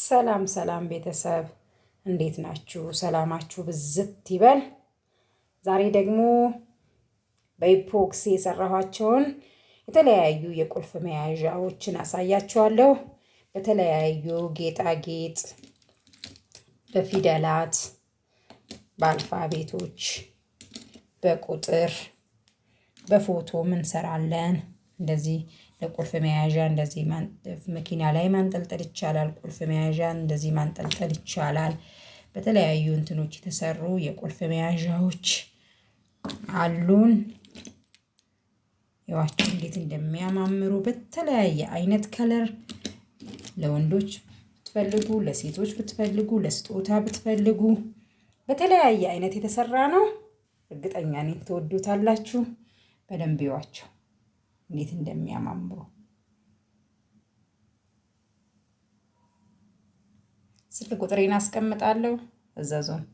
ሰላም ሰላም ቤተሰብ እንዴት ናችሁ? ሰላማችሁ ብዝት ይበል። ዛሬ ደግሞ በኢፖክሲ የሰራኋቸውን የተለያዩ የቁልፍ መያዣዎችን አሳያችኋለሁ። በተለያዩ ጌጣጌጥ፣ በፊደላት፣ በአልፋቤቶች፣ በቁጥር፣ በፎቶም እንሰራለን። እንደዚህ ለቁልፍ መያዣ እንደዚህ መኪና ላይ ማንጠልጠል ይቻላል። ቁልፍ መያዣ እንደዚህ ማንጠልጠል ይቻላል። በተለያዩ እንትኖች የተሰሩ የቁልፍ መያዣዎች አሉን። ያዋቸው እንዴት እንደሚያማምሩ በተለያየ አይነት ከለር፣ ለወንዶች ብትፈልጉ፣ ለሴቶች ብትፈልጉ፣ ለስጦታ ብትፈልጉ በተለያየ አይነት የተሰራ ነው። እርግጠኛ ነኝ ትወዱታላችሁ። በደንብ ይዋቸው እንዴት እንደሚያማምሩ። ስልክ ቁጥሬን አስቀምጣለሁ፣ እዘዙን።